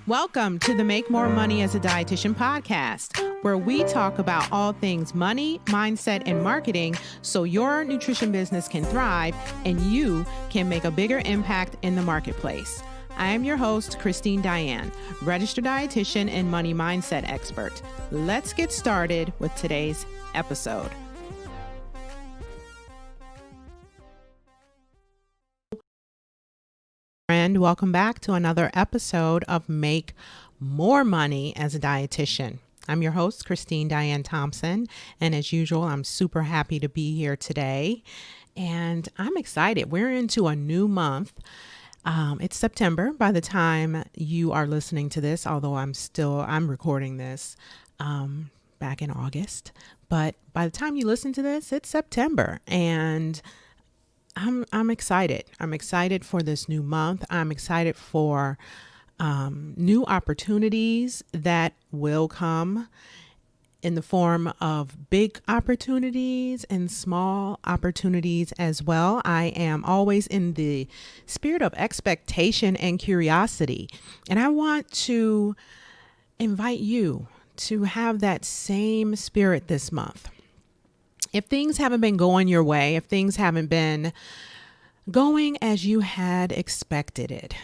Welcome to the Make More Money as a Dietitian podcast, where we talk about all things money, mindset, and marketing so your nutrition business can thrive and you can make a bigger impact in the marketplace. I am your host, Christine Diane, registered dietitian and money mindset expert. Let's get started with today's episode. Friend, welcome back to another episode of Make More Money as a Dietitian. I'm your host, Christine Diane Thompson, and as usual, I'm super happy to be here today, and I'm excited. We're into a new month. It's September by the time you are listening to this, although I'm recording this back in August, but by the time you listen to this, it's September, and I'm excited. I'm excited for this new month. I'm excited for new opportunities that will come in the form of big opportunities and small opportunities as well. I am always in the spirit of expectation and curiosity, and I want to invite you to have that same spirit this month. If things haven't been going your way, if things haven't been going as you had expected it,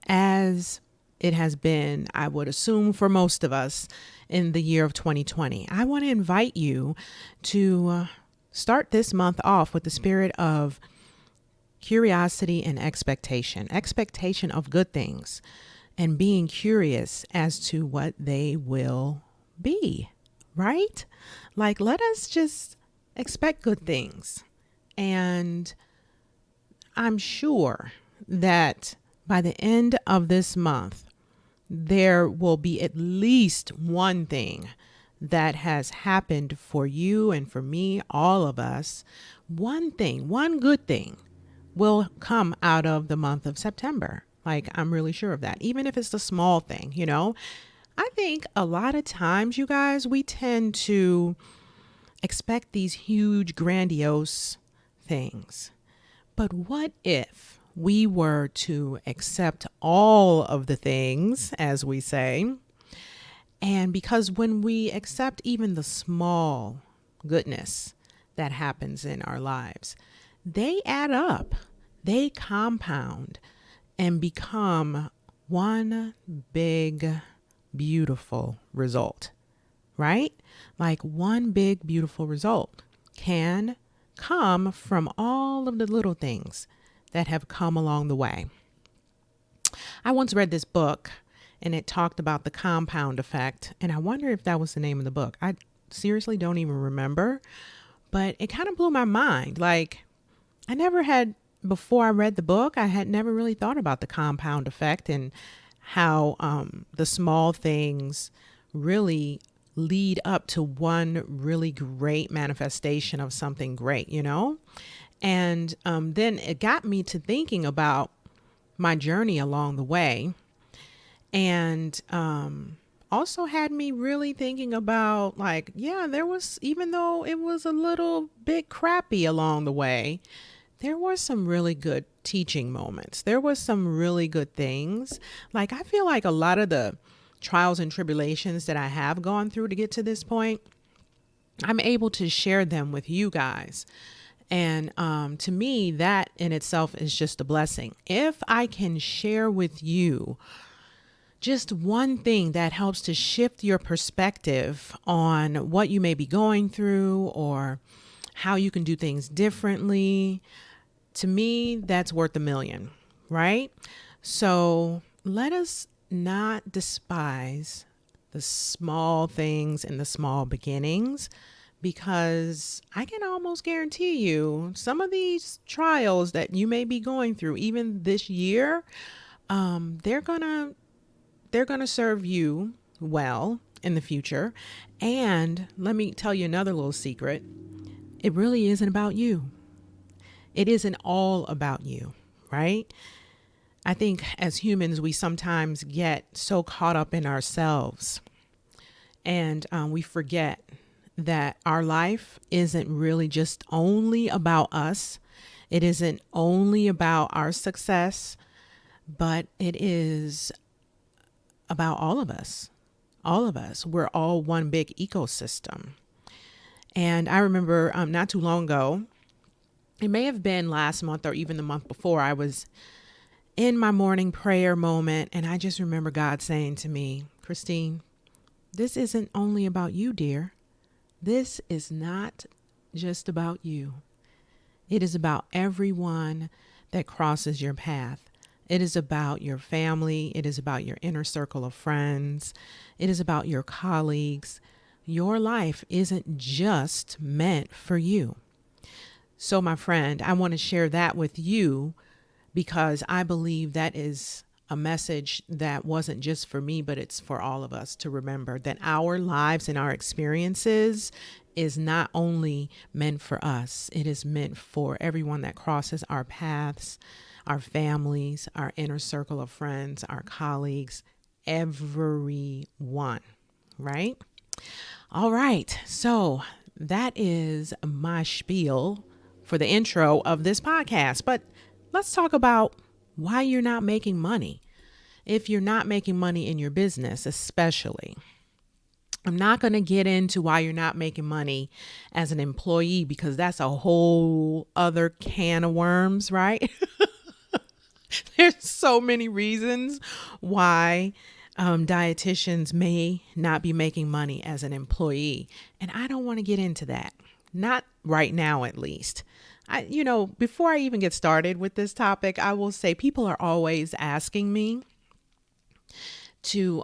as it has been, I would assume for most of us in the year of 2020, I want to invite you to start this month off with the spirit of curiosity and expectation of good things, and being curious as to what they will be, right? Like, let us just expect good things. And I'm sure that by the end of this month, there will be at least one thing that has happened for you and for me, all of us. One thing, one good thing will come out of the month of September. Like, I'm really sure of that, even if it's a small thing, you know. I think a lot of times, you guys, we tend to expect these huge, grandiose things. But what if we were to accept all of the things, as we say, and because when we accept even the small goodness that happens in our lives, they add up, they compound and become one big, beautiful result. Right? Like, one big, beautiful result can come from all of the little things that have come along the way. I once read this book and it talked about the compound effect. And I wonder if that was the name of the book. I seriously don't even remember, but it kind of blew my mind. Like, before I read the book, I had never really thought about the compound effect and how the small things really lead up to one really great manifestation of something great, you know? And then it got me to thinking about my journey along the way, and also had me really thinking about, like, yeah, even though it was a little bit crappy along the way, there were some really good teaching moments. There was some really good things. Like, I feel like a lot of the trials and tribulations that I have gone through to get to this point, I'm able to share them with you guys. And to me, that in itself is just a blessing. If I can share with you just one thing that helps to shift your perspective on what you may be going through or how you can do things differently, to me, that's worth $1 million, right? So let us not despise the small things and the small beginnings, because I can almost guarantee you some of these trials that you may be going through, even this year, they're gonna serve you well in the future. And let me tell you another little secret. It really isn't about you. It isn't all about you, right? I think as humans, we sometimes get so caught up in ourselves, and we forget that our life isn't really just only about us. It isn't only about our success, but it is about all of us. All of us. We're all one big ecosystem. And I remember not too long ago, it may have been last month or even the month before, I was in my morning prayer moment. And I just remember God saying to me, Christine, this isn't only about you, dear. This is not just about you. It is about everyone that crosses your path. It is about your family. It is about your inner circle of friends. It is about your colleagues. Your life isn't just meant for you. So, my friend, I want to share that with you because I believe that is a message that wasn't just for me, but it's for all of us to remember that our lives and our experiences is not only meant for us, it is meant for everyone that crosses our paths, our families, our inner circle of friends, our colleagues, everyone, right? All right. So that is my spiel for the intro of this podcast. But let's talk about why you're not making money. If you're not making money in your business, especially. I'm not going to get into why you're not making money as an employee because that's a whole other can of worms, right? There's so many reasons why dietitians may not be making money as an employee. And I don't want to get into that. Not right now, at least. Before I even get started with this topic, I will say people are always asking me to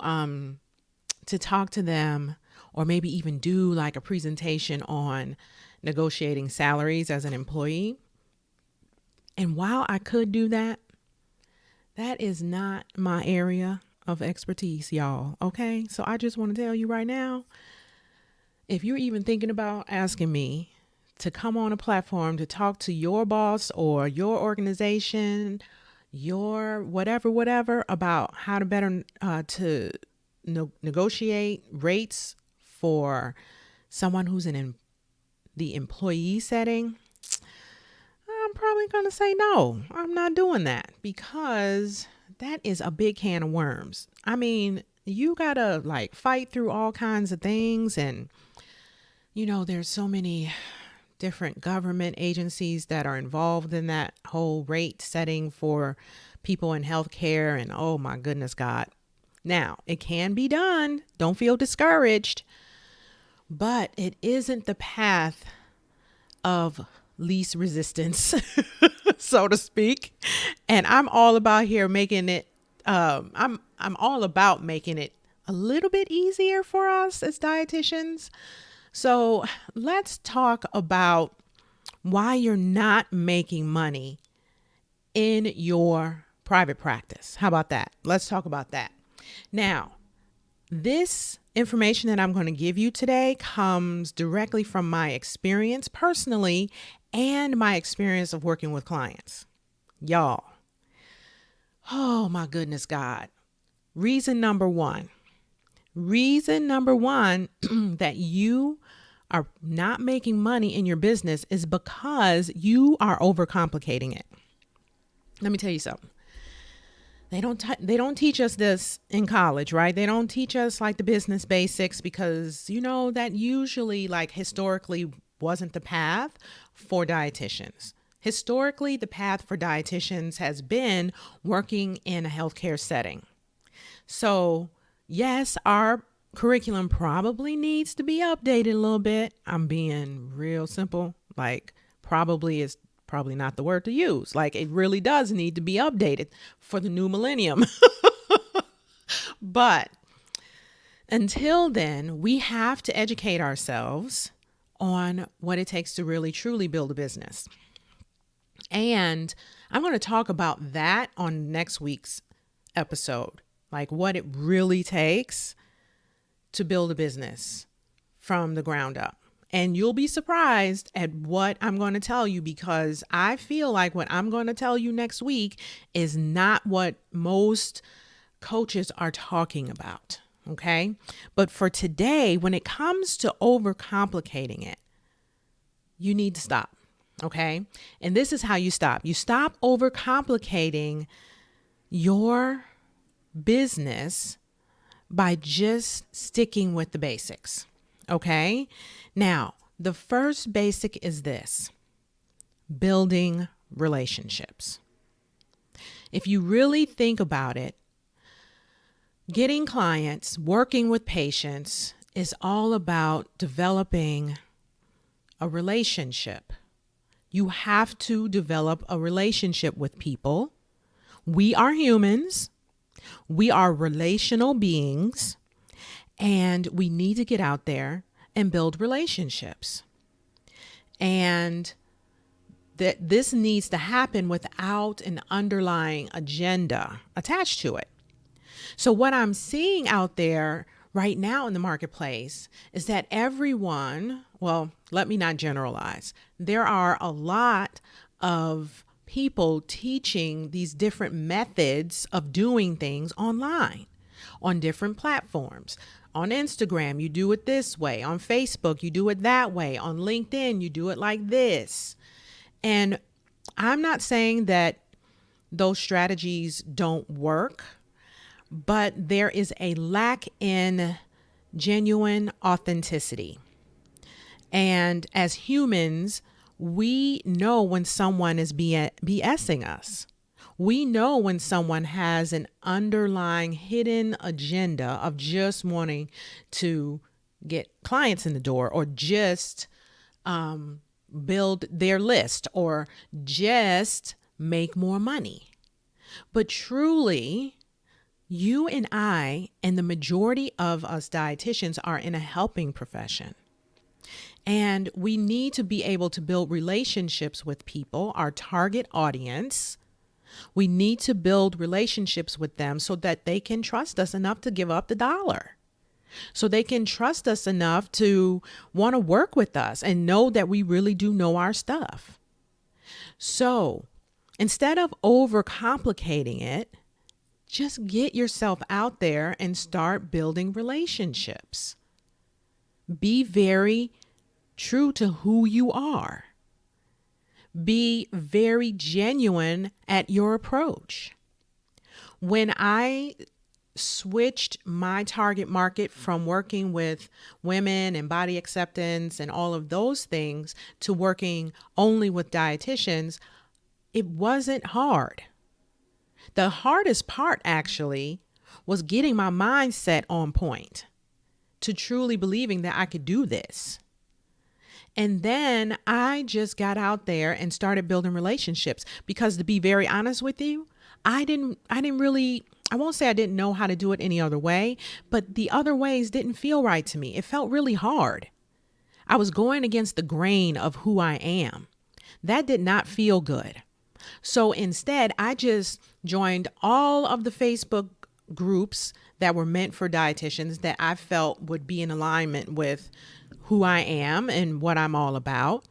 talk to them or maybe even do like a presentation on negotiating salaries as an employee. And while I could do that, that is not my area of expertise, y'all. Okay. So I just want to tell you right now, if you're even thinking about asking me to come on a platform to talk to your boss or your organization, your whatever about how to better to negotiate rates for someone who's in the employee setting, I'm probably going to say no, I'm not doing that because that is a big can of worms. I mean, you got to like fight through all kinds of things. And, there's so many different government agencies that are involved in that whole rate setting for people in healthcare. And oh my goodness, God. Now, it can be done. Don't feel discouraged, but it isn't the path of least resistance, so to speak. And I'm all about here making it, I'm all about making it a little bit easier for us as dietitians. So let's talk about why you're not making money in your private practice. How about that? Let's talk about that. Now, this information that I'm going to give you today comes directly from my experience personally and my experience of working with clients. Y'all, oh my goodness, God. Reason number one that you are not making money in your business is because you are overcomplicating it. Let me tell you something. They don't teach us this in college, right? They don't teach us like the business basics because, that usually like historically wasn't the path for dietitians. Historically, the path for dietitians has been working in a healthcare setting. So yes, our curriculum probably needs to be updated a little bit. I'm being real simple, like probably is probably not the word to use. Like it really does need to be updated for the new millennium. But until then, we have to educate ourselves on what it takes to really truly build a business. And I'm going to talk about that on next week's episode, like what it really takes to build a business from the ground up. And you'll be surprised at what I'm going to tell you because I feel like what I'm going to tell you next week is not what most coaches are talking about. Okay. But for today, when it comes to overcomplicating it, you need to stop. Okay. And this is how you stop. You stop overcomplicating your business by just sticking with the basics. Okay? Now, the first basic is this: building relationships. If you really think about it, getting clients, working with patients is all about developing a relationship. You have to develop a relationship with people. We are humans. We are relational beings, and we need to get out there and build relationships. And that this needs to happen without an underlying agenda attached to it. So what I'm seeing out there right now in the marketplace is that everyone, well, let me not generalize. There are a lot of people teaching these different methods of doing things online on different platforms. On Instagram, you do it this way. On Facebook, you do it that way. On LinkedIn, you do it like this. And I'm not saying that those strategies don't work, but there is a lack in genuine authenticity. And as humans, we know when someone is BSing us. We know when someone has an underlying hidden agenda of just wanting to get clients in the door, or just build their list, or just make more money. But truly, you and I, and the majority of us dietitians, are in a helping profession. And we need to be able to build relationships with people, our target audience. We need to build relationships with them so that they can trust us enough to give up the dollar. So they can trust us enough to want to work with us and know that we really do know our stuff. So instead of over-complicating it, just get yourself out there and start building relationships. Be very true to who you are. Be very genuine at your approach. When I switched my target market from working with women and body acceptance and all of those things to working only with dietitians, it wasn't hard. The hardest part actually was getting my mindset on point to truly believing that I could do this. And then I just got out there and started building relationships, because to be very honest with you, I won't say I didn't know how to do it any other way, but the other ways didn't feel right to me. It felt really hard. I was going against the grain of who I am. That did not feel good. So instead, I just joined all of the Facebook groups that were meant for dietitians that I felt would be in alignment with who I am and what I'm all about.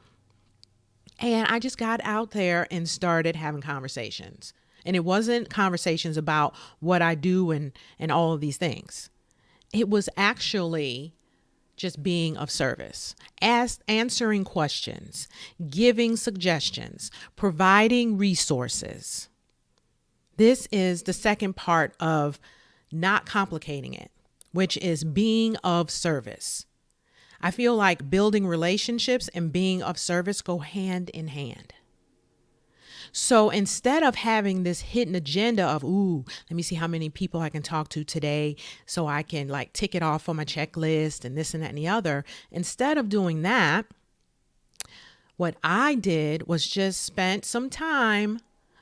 And I just got out there and started having conversations. And it wasn't conversations about what I do and all of these things. It was actually just being of service, answering questions, giving suggestions, providing resources. This is the second part of not complicating it, which is being of service. I feel like building relationships and being of service go hand in hand. So instead of having this hidden agenda of, let me see how many people I can talk to today so I can like tick it off on my checklist and this and that and the other, instead of doing that, what I did was just spent some time,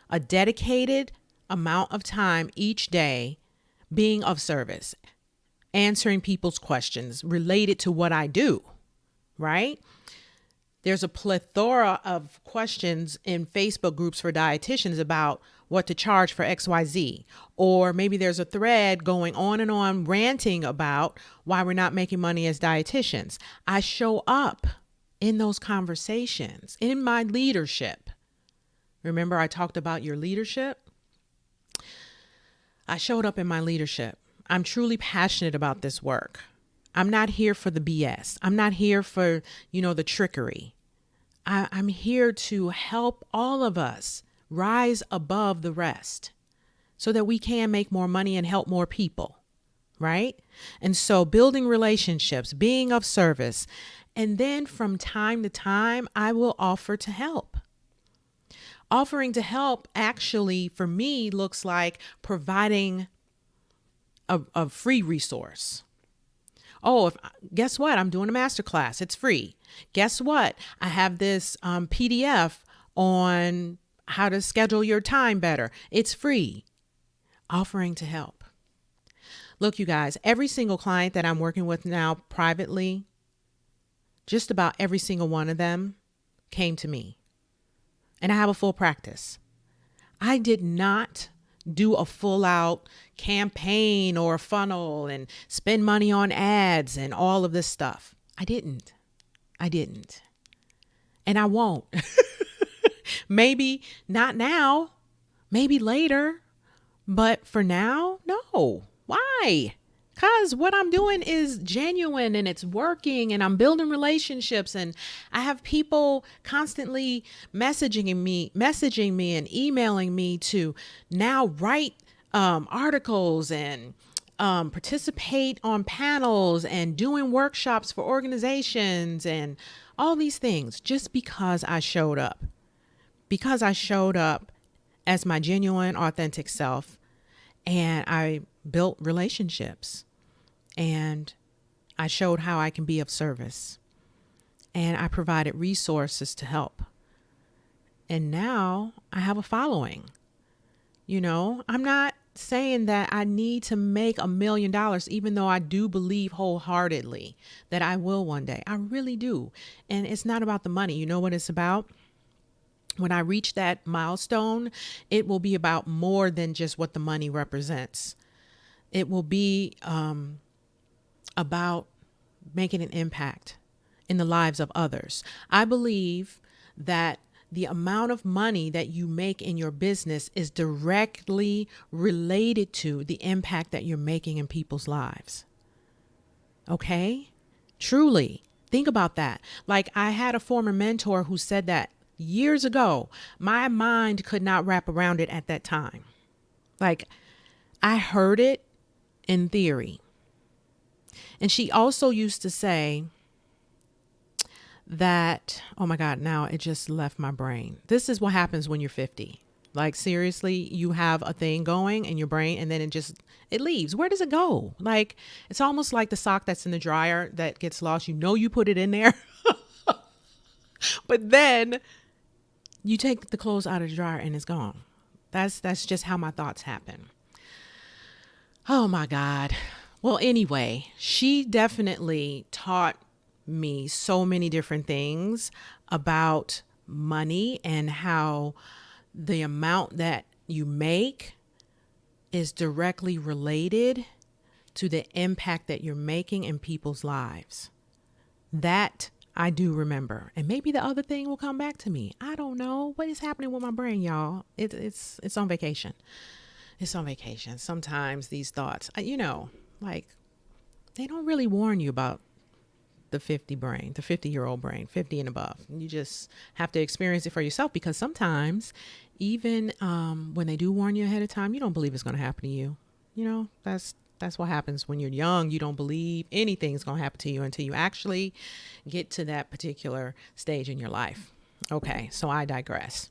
a dedicated amount of time each day, being of service, answering people's questions related to what I do, right? There's a plethora of questions in Facebook groups for dietitians about what to charge for XYZ. Or maybe there's a thread going on and on ranting about why we're not making money as dietitians. I show up in those conversations, in my leadership. Remember I talked about your leadership? I showed up in my leadership. I'm truly passionate about this work. I'm not here for the BS. I'm not here for, the trickery. I'm here to help all of us rise above the rest so that we can make more money and help more people. right? And so building relationships, being of service. And then from time to time, I will offer to help. Offering to help actually, for me, looks like providing a free resource. Oh, guess what? I'm doing a masterclass. It's free. Guess what? I have this PDF on how to schedule your time better. It's free. Offering to help. Look, you guys, every single client that I'm working with now privately, just about every single one of them came to me. And I have a full practice. I did not do a full out campaign or a funnel and spend money on ads and all of this stuff. I didn't. And I won't. Maybe not now, maybe later, but for now, no. Why? Because what I'm doing is genuine and it's working and I'm building relationships and I have people constantly messaging me and emailing me to now write articles and participate on panels and doing workshops for organizations and all these things just because I showed up. Because I showed up as my genuine, authentic self and I built relationships and I showed how I can be of service and I provided resources to help. And now I have a following. You know, I'm not saying that I need to make $1 million, even though I do believe wholeheartedly that I will one day. I really do. And it's not about the money. You know what it's about? When I reach that milestone, it will be about more than just what the money represents. It will be about making an impact in the lives of others. I believe that the amount of money that you make in your business is directly related to the impact that you're making in people's lives. Okay? Truly. Think about that. Like I had a former mentor who said that years ago. My mind could not wrap around it at that time. Like I heard it in theory. And she also used to say that, oh my God, now it just left my brain. This is what happens when you're 50. Like seriously, you have a thing going in your brain and then it leaves. Where does it go? Like it's almost like the sock that's in the dryer that gets lost. You know, you put it in there, but then you take the clothes out of the dryer and it's gone. That's just how my thoughts happen. Oh my God. Well, anyway, she definitely taught me so many different things about money and how the amount that you make is directly related to the impact that you're making in people's lives. That I do remember. And maybe the other thing will come back to me. I don't know what is happening with my brain, y'all. It's on vacation. It's on vacation. Sometimes these thoughts, like they don't really warn you about the 50-year-old brain, 50 and above. You just have to experience it for yourself because sometimes even when they do warn you ahead of time, you don't believe it's going to happen to you. You know, that's what happens when you're young. You don't believe anything's going to happen to you until you actually get to that particular stage in your life. Okay, so I digress.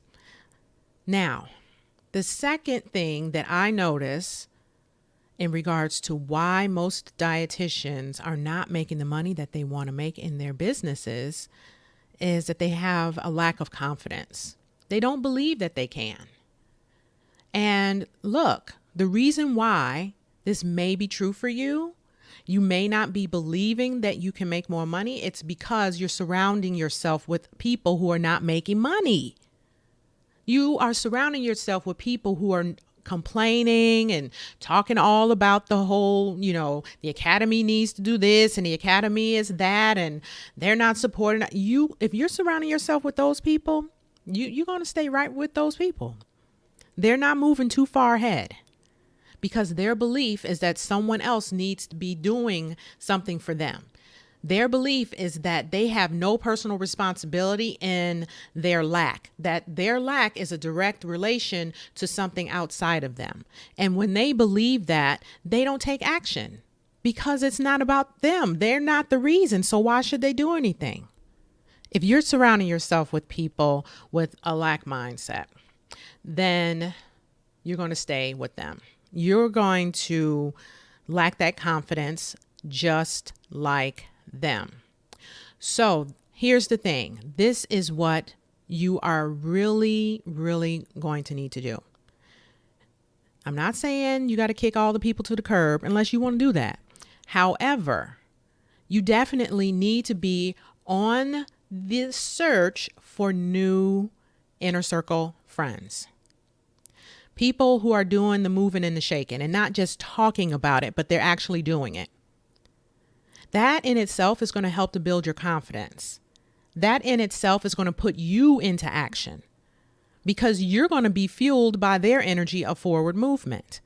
Now, the second thing that I notice in regards to why most dietitians are not making the money that they want to make in their businesses is that they have a lack of confidence. They don't believe that they can. And look, the reason why this may be true for you, you may not be believing that you can make more money. It's because you're surrounding yourself with people who are not making money. You are surrounding yourself with people who are complaining and talking all about the whole, the academy needs to do this and the academy is that, and they're not supporting you. If you're surrounding yourself with those people, you're going to stay right with those people. They're not moving too far ahead because their belief is that someone else needs to be doing something for them. Their belief is that they have no personal responsibility in their lack, that their lack is a direct relation to something outside of them. And when they believe that, they don't take action. because it's not about them. They're not the reason. So why should they do anything? If you're surrounding yourself with people with a lack mindset, then you're going to stay with them. You're going to lack that confidence just like them. So here's the thing. This is what you are really, really going to need to do. I'm not saying you got to kick all the people to the curb unless you want to do that. However, you definitely need to be on the search for new inner circle friends. People who are doing the moving and the shaking and not just talking about it, but they're actually doing it. That in itself is going to help to build your confidence. That in itself is going to put you into action because you're going to be fueled by their energy of forward movement.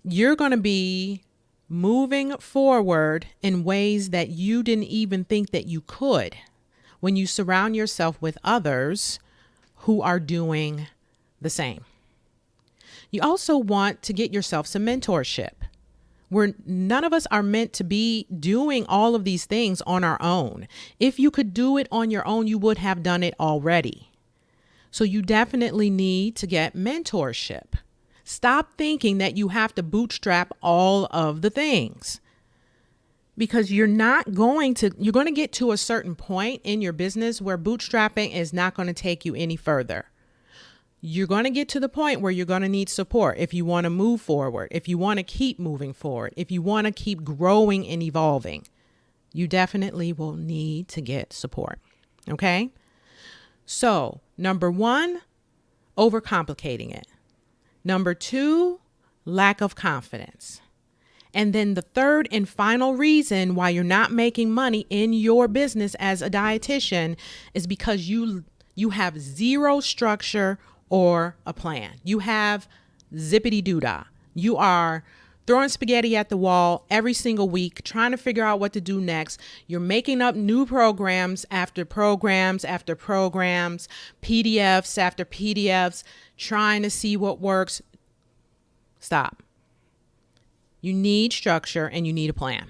You're going to be moving forward in ways that you didn't even think that you could when you surround yourself with others who are doing the same. You also want to get yourself some mentorship, where none of us are meant to be doing all of these things on our own. If you could do it on your own, you would have done it already. So you definitely need to get mentorship. Stop thinking that you have to bootstrap all of the things, because you're going to get to a certain point in your business where bootstrapping is not going to take you any further. You're going to get to the point where you're going to need support if you want to move forward, if you want to keep moving forward, if you want to keep growing and evolving. You definitely will need to get support. Okay? So, number 1, over-complicating it. Number 2, lack of confidence. And then the third and final reason why you're not making money in your business as a dietitian is because you have zero structure or a plan. You have zippity-doo-dah. You are throwing spaghetti at the wall every single week, trying to figure out what to do next. You're making up new programs after programs after programs, PDFs after PDFs, trying to see what works. Stop. You need structure and you need a plan.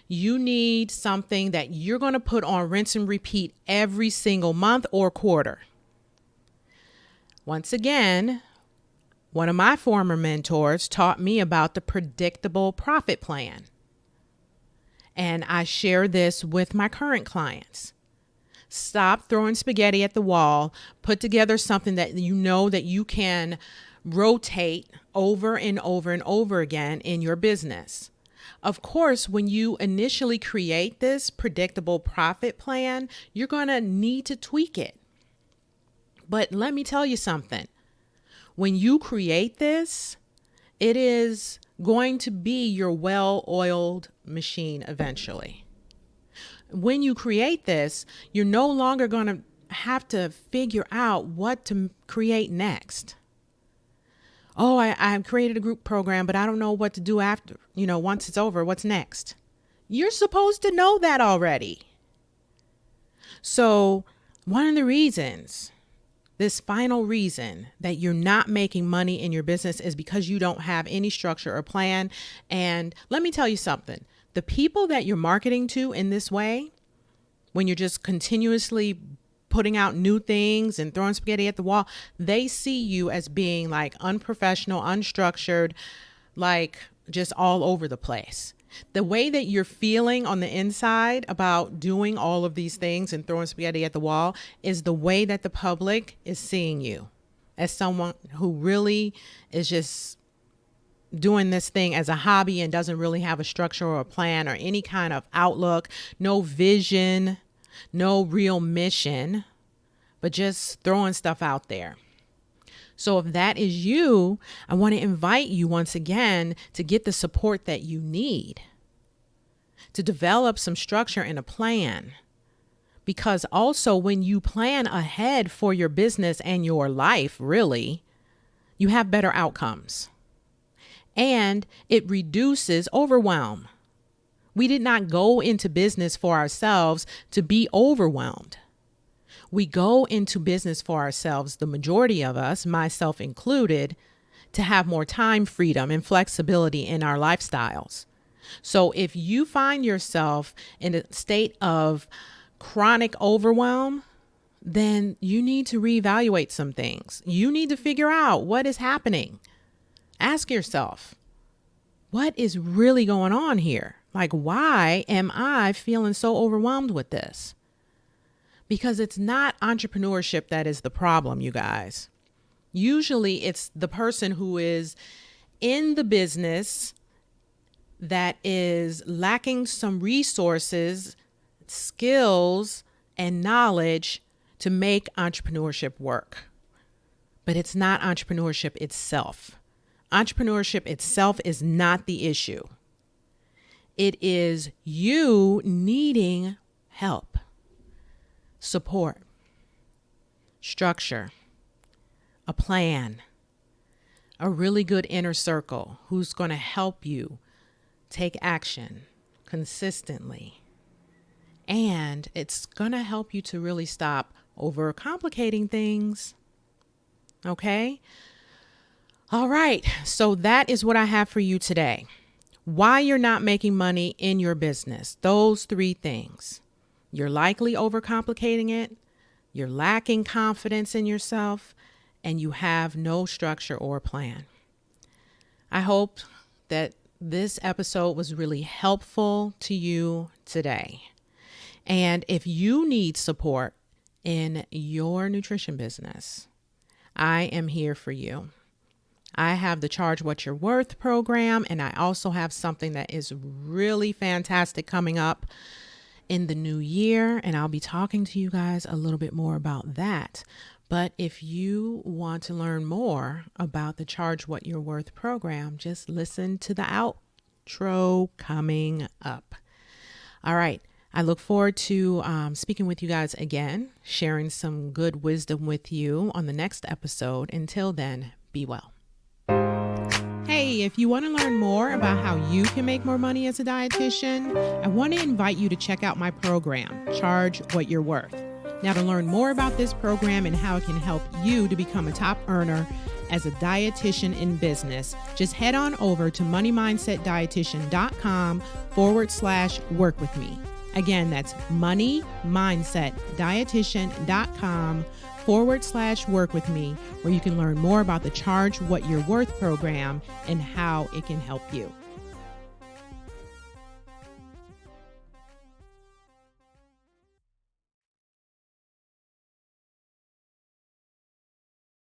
You need something that you're going to put on rinse and repeat every single month or quarter. Once again, one of my former mentors taught me about the predictable profit plan. And I share this with my current clients. Stop throwing spaghetti at the wall. Put together something that you know that you can rotate over and over and over again in your business. Of course, when you initially create this predictable profit plan, you're going to need to tweak it. But let me tell you something. When you create this, it is going to be your well-oiled machine eventually. When you create this, you're no longer going to have to figure out what to create next. Oh, I created a group program, but I don't know what to do after, once it's over, what's next? You're supposed to know that already. So one of the reasons, this final reason that you're not making money in your business is because you don't have any structure or plan. And let me tell you something. The people that you're marketing to in this way, when you're just continuously putting out new things and throwing spaghetti at the wall, they see you as being like unprofessional, unstructured, like just all over the place. The way that you're feeling on the inside about doing all of these things and throwing spaghetti at the wall is the way that the public is seeing you, as someone who really is just doing this thing as a hobby and doesn't really have a structure or a plan or any kind of outlook, no vision, no real mission, but just throwing stuff out there. So if that is you, I want to invite you once again to get the support that you need to develop some structure and a plan. Because also when you plan ahead for your business and your life, really, you have better outcomes. And it reduces overwhelm. We did not go into business for ourselves to be overwhelmed. We go into business for ourselves, the majority of us, myself included, to have more time freedom and flexibility in our lifestyles. So if you find yourself in a state of chronic overwhelm, then you need to reevaluate some things. You need to figure out what is happening. Ask yourself, what is really going on here? Like, why am I feeling so overwhelmed with this? Because it's not entrepreneurship that is the problem, you guys. Usually it's the person who is in the business that is lacking some resources, skills, and knowledge to make entrepreneurship work. But it's not entrepreneurship itself. Entrepreneurship itself is not the issue. It is you needing help, support, structure, a plan, a really good inner circle who's going to help you take action consistently. And it's going to help you to really stop over-complicating things. Okay? All right. So that is what I have for you today. Why you're not making money in your business. Those 3 things. You're likely overcomplicating it. You're lacking confidence in yourself. And you have no structure or plan. I hope that this episode was really helpful to you today. And if you need support in your nutrition business, I am here for you. I have the Charge What You're Worth program, and I also have something that is really fantastic coming up in the new year, and I'll be talking to you guys a little bit more about that. But if you want to learn more about the Charge What You're Worth program, just listen to the outro coming up. All right. I look forward to speaking with you guys again, sharing some good wisdom with you on the next episode. Until then, be well. Hey, if you want to learn more about how you can make more money as a dietitian, I want to invite you to check out my program, Charge What You're Worth. Now, to learn more about this program and how it can help you to become a top earner as a dietitian in business, just head on over to moneymindsetdietitian.com/work with me. Again, that's moneymindsetdietitian.com/work with me, where you can learn more about the Charge What You're Worth program and how it can help you.